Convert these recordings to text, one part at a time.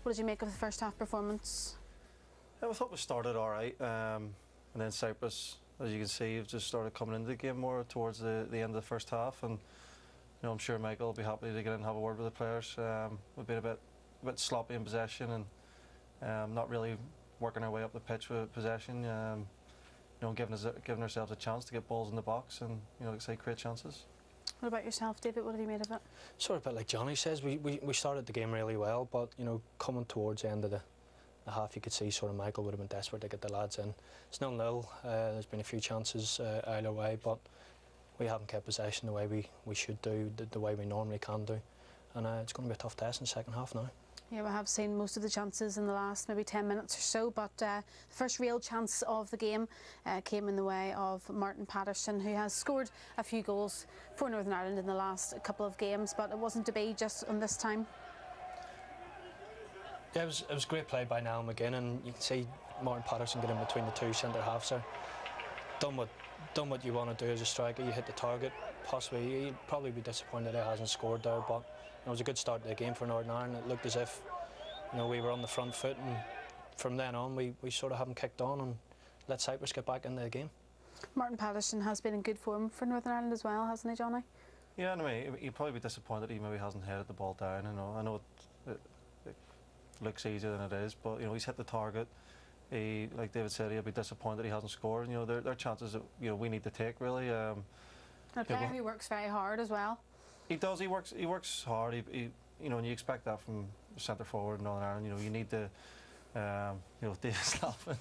What did you make of the first half performance? I thought we started all right, and then Cyprus, as you can see, have just started coming into the game more towards the end of the first half, and I'm sure Michael will be happy to get in and have a word with the players. We've been a bit sloppy in possession and not really working our way up the pitch with possession. Giving ourselves a chance to get balls in the box and like I say, create chances. What about yourself, David? What have you made of it? Sort of a bit like Johnny says, we started the game really well, but coming towards the end of the half, you could see sort of Michael would have been desperate to get the lads in. It's 0-0. There's been a few chances either way, but we haven't kept possession the way we should do, the way we normally can do, and it's going to be a tough test in the second half now. Yeah, we have seen most of the chances in the last maybe 10 minutes or so, but the first real chance of the game came in the way of Martin Patterson, who has scored a few goals for Northern Ireland in the last couple of games, but it wasn't to be just on this time. Yeah, it was great play by Niall McGinn, and you can see Martin Patterson get in between the two centre halves there. Done what you want to do as a striker. You hit the target. Possibly, he'd probably be disappointed he hasn't scored there, but it was a good start to the game for Northern Ireland. It looked as if we were on the front foot, and from then on we sort of haven't kicked on and let Cyprus get back into the game. Martin Patterson has been in good form for Northern Ireland as well, hasn't he, Johnny? Yeah, anyway, he'd probably be disappointed he maybe hasn't headed the ball down. I know it looks easier than it is, but he's hit the target. Like David said, he'll be disappointed he hasn't scored. They're chances that we need to take, really. A player who works very hard as well. He does. He works hard. And you expect that from centre forward in Northern Ireland. You need to, David Slappin.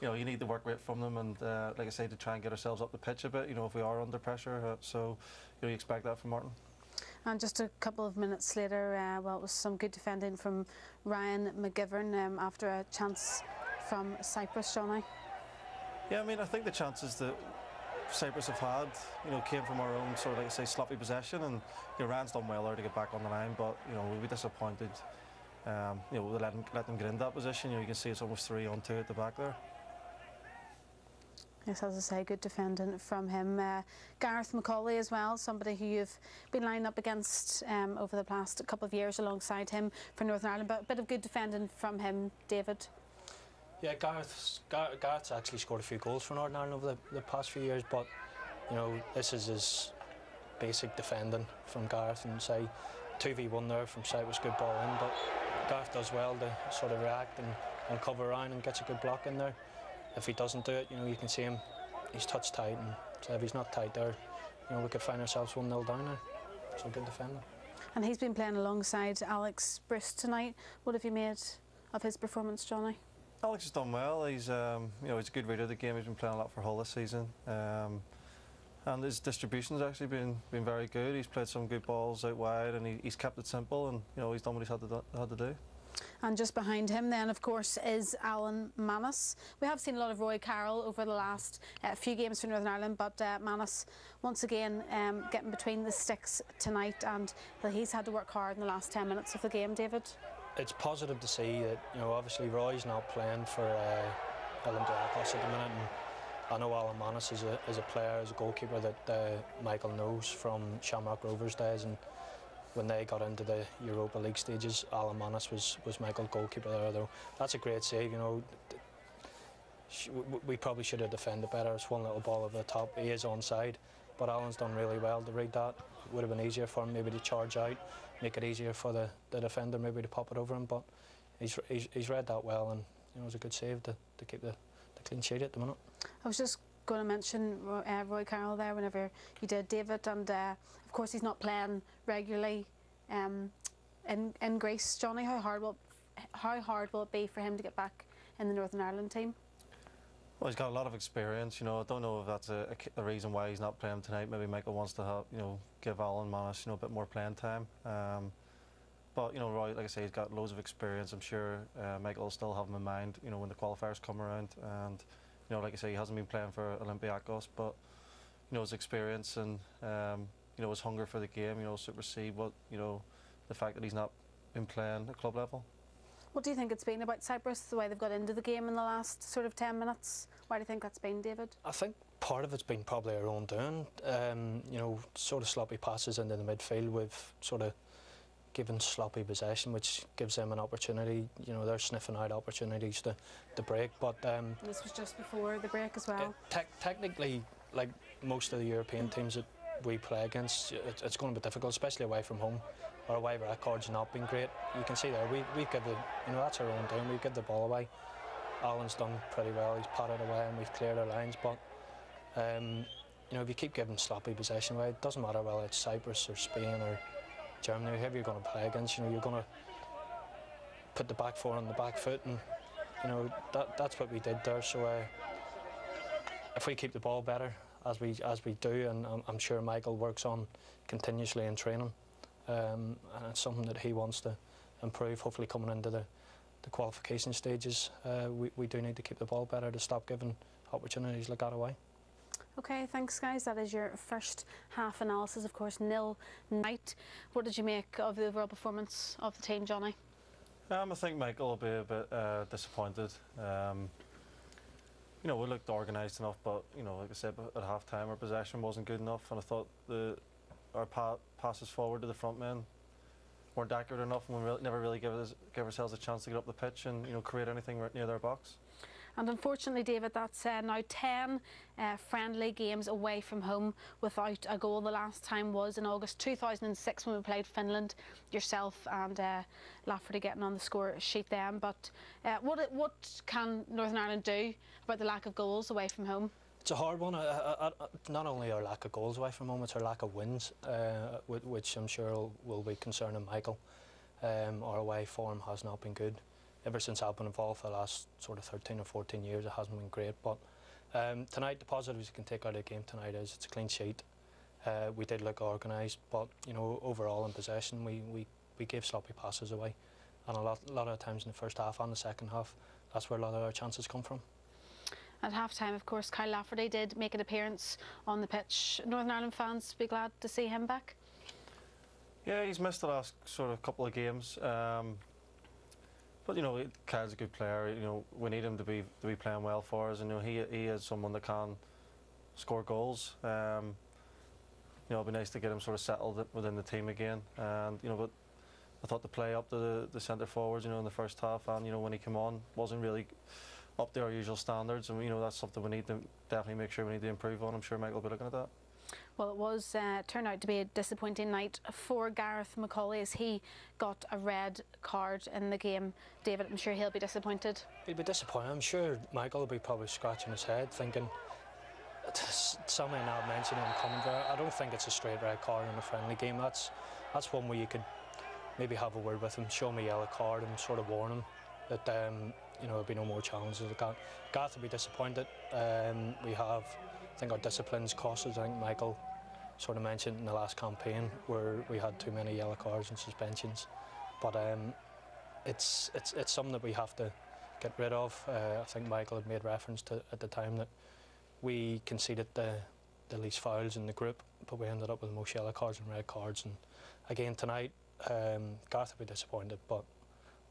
You need to work rate from them, and like I say, to try and get ourselves up the pitch a bit. If we are under pressure, so you expect that from Martin. And just a couple of minutes later, well, it was some good defending from Ryan McGivern after a chance from Cyprus, Johnny. Yeah, I think the chances that Cyprus have had, came from our own sort of, like I say, sloppy possession, and Ryan's done well there to get back on the line, but we'll be disappointed. We'll let them get into that position. You can see it's almost 3-on-2 at the back there. Yes, as I say, good defending from him. Gareth McCauley as well, somebody who you've been lining up against over the past couple of years alongside him for Northern Ireland, but a bit of good defending from him, David. Yeah, Gareth's actually scored a few goals for Northern Ireland over the past few years, but this is his basic defending from Gareth, and say 2v1 there from Cyprus, good ball in, but Gareth does well to sort of react and cover around and gets a good block in there. If he doesn't do it, you can see him, he's touch tight, and so if he's not tight there, we could find ourselves 1-0 down there. So good defending. And he's been playing alongside Alex Bruce tonight. What have you made of his performance, Johnny? Alex has done well. He's he's a good reader of the game. He's been playing a lot for Hull this season, and his distribution's actually been very good. He's played some good balls out wide, and he's kept it simple, and he's done what he's had to do. And just behind him then, of course, is Alan Manus. We have seen a lot of Roy Carroll over the last few games for Northern Ireland, but Manus once again getting between the sticks tonight, and he's had to work hard in the last 10 minutes of the game, David. It's positive to see that obviously Roy's not playing for Olympiacos at the minute, and I know Alan Manus is a player, as a goalkeeper that Michael knows from Shamrock Rovers days, and when they got into the Europa League stages, Alan Manus was Michael's goalkeeper there, though. That's a great save, we probably should have defended better. It's one little ball over the top. He is onside, but Alan's done really well to read that. It would have been easier for him maybe to charge out, make it easier for the defender maybe to pop it over him, but he's read that well, and it was a good save to keep the clean sheet at the minute. I was just going to mention Roy Carroll there whenever you did, David, and of course he's not playing regularly in Greece. Johnny, how hard will it be for him to get back in the Northern Ireland team? Well, he's got a lot of experience. I don't know if that's a reason why he's not playing tonight. Maybe Michael wants to have, give Alan Manus, a bit more playing time. But Roy, like I say, he's got loads of experience. I'm sure Michael will still have him in mind, when the qualifiers come around. And like I say, he hasn't been playing for Olympiacos, but his experience and his hunger for the game, supersede what the fact that he's not been playing at club level. What do you think it's been about Cyprus, the way they've got into the game in the last sort of 10 minutes? Why do you think that's been, David? I think part of it's been probably our own doing. Sort of sloppy passes into the midfield. We've sort of giving sloppy possession, which gives them an opportunity. You know, they're sniffing out opportunities to break. But this was just before the break as well. Technically, like most of the European teams that we play against, it's going to be difficult, especially away from home. Our away record's not been great. You can see there, we give the, you know, that's our own doing. We give the ball away. Alan's done pretty well. He's patted away and we've cleared our lines. But you know, if you keep giving sloppy possession away, it doesn't matter whether it's Cyprus or Spain or Germany, whoever you're going to play against. You know, you're going to put the back four on the back foot, and you know that's what we did there. So if we keep the ball better as we do, and I'm sure Michael works on continuously in training, and it's something that he wants to improve. Hopefully, coming into the qualification stages, we do need to keep the ball better to stop giving opportunities like that away. Okay, thanks guys. That is your first half analysis. Of course, 0 night. What did you make of the overall performance of the team, Johnny? I think Michael will be a bit disappointed. You know, we looked organised enough, but you know, like I said, at half time our possession wasn't good enough, and I thought our passes forward to the front men weren't accurate enough, and we never really give ourselves a chance to get up the pitch and, you know, create anything right near their box. And unfortunately, David, that's now 10 friendly games away from home without a goal. The last time was in August 2006 when we played Finland, yourself and Lafferty getting on the score sheet then. But what can Northern Ireland do about the lack of goals away from home? It's a hard one. Not only our lack of goals away from home, it's our lack of wins, which I'm sure will be concerning Michael. Our away form has not been good. Ever since I've been involved for the last sort of 13 or 14 years, it hasn't been great. But tonight, the positives you can take out of the game tonight is it's a clean sheet. We did look organised, but you know, overall in possession, we gave sloppy passes away, and a lot of times in the first half and the second half, that's where a lot of our chances come from. At half-time, of course, Kyle Lafferty did make an appearance on the pitch. Northern Ireland fans be glad to see him back. Yeah, he's missed the last sort of couple of games. But you know, Kyle's a good player. You know, we need him to be playing well for us. And you know, he is someone that can score goals. You know, it'd be nice to get him sort of settled within the team again. And you know, but I thought the play up to the centre forwards, you know, in the first half, and you know, when he came on, wasn't really up to our usual standards. And you know, that's something we need to definitely make sure we need to improve on. I'm sure Michael will be looking at that. Well, it was turned out to be a disappointing night for Gareth McCauley as he got a red card in the game. David, I'm sure he'll be disappointed. He'll be disappointed. I'm sure Michael will be probably scratching his head thinking, somebody now mentioned in commentary, I don't think it's a straight red card in a friendly game. That's one where you could maybe have a word with him, show him a yellow card and sort of warn him that you know, there'll be no more challenges. Gareth will be disappointed. We have, I think our discipline's cost us. I think Michael sort of mentioned in the last campaign where we had too many yellow cards and suspensions. But it's something that we have to get rid of. I think Michael had made reference to at the time that we conceded the least fouls in the group, but we ended up with the most yellow cards and red cards. And again tonight, Gareth will be disappointed, but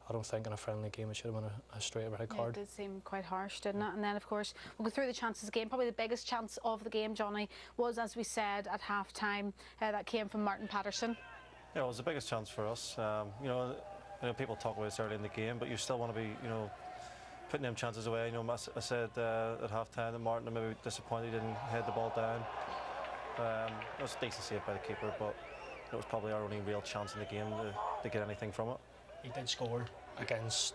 I don't think in a friendly game it should have been a straight red card. It did seem quite harsh, didn't it? And then, of course, we'll go through the chances again. Probably the biggest chance of the game, Johnny, was, as we said, at half-time. That came from Martin Patterson. Yeah, it was the biggest chance for us. You know, people talk about this early in the game, but you still want to be, you know, putting them chances away. You know, I said at half-time that Martin maybe disappointed he didn't head the ball down. It was a decent save by the keeper, but it was probably our only real chance in the game to get anything from it. He did score against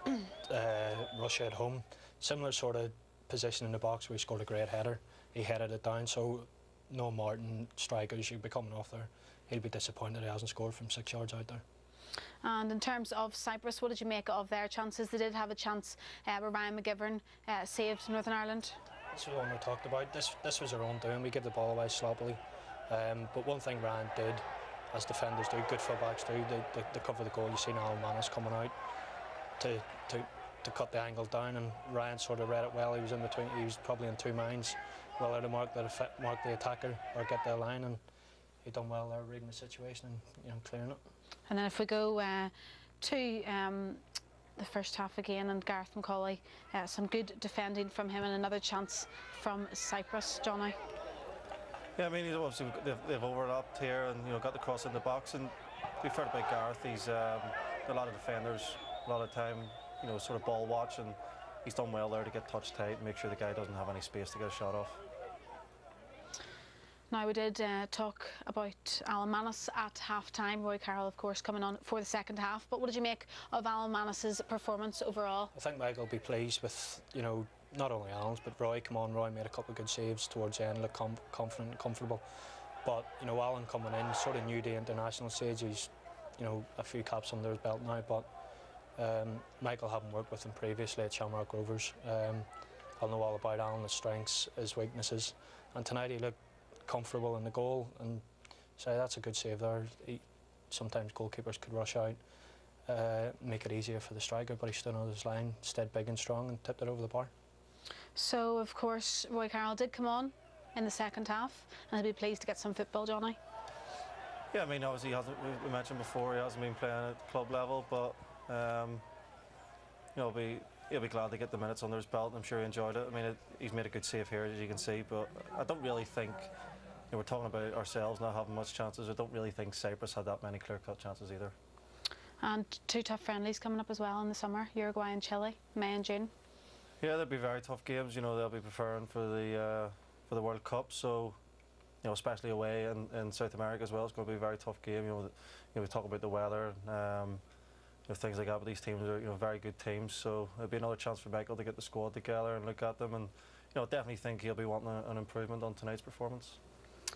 Russia at home. Similar sort of position in the box where he scored a great header. He headed it down, so no Martin strikers should be coming off there. He'll be disappointed he hasn't scored from 6 yards out there. And in terms of Cyprus, what did you make of their chances? They did have a chance where Ryan McGivern saved Northern Ireland. This was one we talked about. This was our own doing. We gave the ball away sloppily. But one thing Ryan did, as defenders do, good fullbacks do, they cover the goal. You see Alan Manus coming out to cut the angle down, and Ryan sort of read it well. He was in between. He was probably in two minds, whether to mark the attacker or get the line, and he done well there, reading the situation and, you know, clearing it. And then if we go to the first half again, and Gareth McCauley, some good defending from him and another chance from Cyprus, Johnny. Yeah, I mean, obviously they've overlapped here and, you know, got the cross in the box, and be fair to Big Gareth, he's a lot of defenders, a lot of time, you know, sort of ball watch, and he's done well there to get touch tight and make sure the guy doesn't have any space to get a shot off. Now, we did talk about Alan Manus at half-time. Roy Carroll, of course, coming on for the second half. But what did you make of Alan Manus's performance overall? I think Michael will be pleased with, you know, not only Alan's, but Roy. Come on, Roy made a couple of good saves towards the end, looked confident and comfortable. But, you know, Alan coming in, sort of new to the international stage. He's, you know, a few caps under his belt now. But Michael having worked with him previously at Shamrock Rovers, I'll know all about Alan, his strengths, his weaknesses. And tonight he looked comfortable in the goal, and say that's a good save there. Sometimes goalkeepers could rush out, make it easier for the striker, but he stood on his line, stayed big and strong, and tipped it over the bar. So, of course, Roy Carroll did come on in the second half, and he'll be pleased to get some football, Johnny. Yeah, I mean, obviously, we mentioned before, he hasn't been playing at club level, but you know, he'll be glad to get the minutes under his belt. I'm sure he enjoyed it. I mean, he's made a good save here, as you can see, but I don't really think, you know, we're talking about ourselves not having much chances. I don't really think Cyprus had that many clear-cut chances either. And two tough friendlies coming up as well in the summer, Uruguay and Chile, May and June. Yeah, they'll be very tough games. You know, they'll be preparing for the World Cup, so, you know, especially away in South America as well, it's going to be a very tough game. You know, we talk about the weather, you know, things like that, but these teams are, you know, very good teams, so it'll be another chance for Michael to get the squad together and look at them, and, you know, definitely think he'll be wanting an improvement on tonight's performance.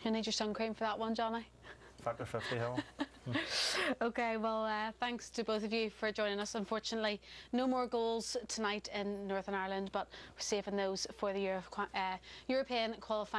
You'll need your sun cream for that one, Johnny. Factor 50, Helen. Okay, well, thanks to both of you for joining us. Unfortunately, no more goals tonight in Northern Ireland, but we're saving those for the European qualifying.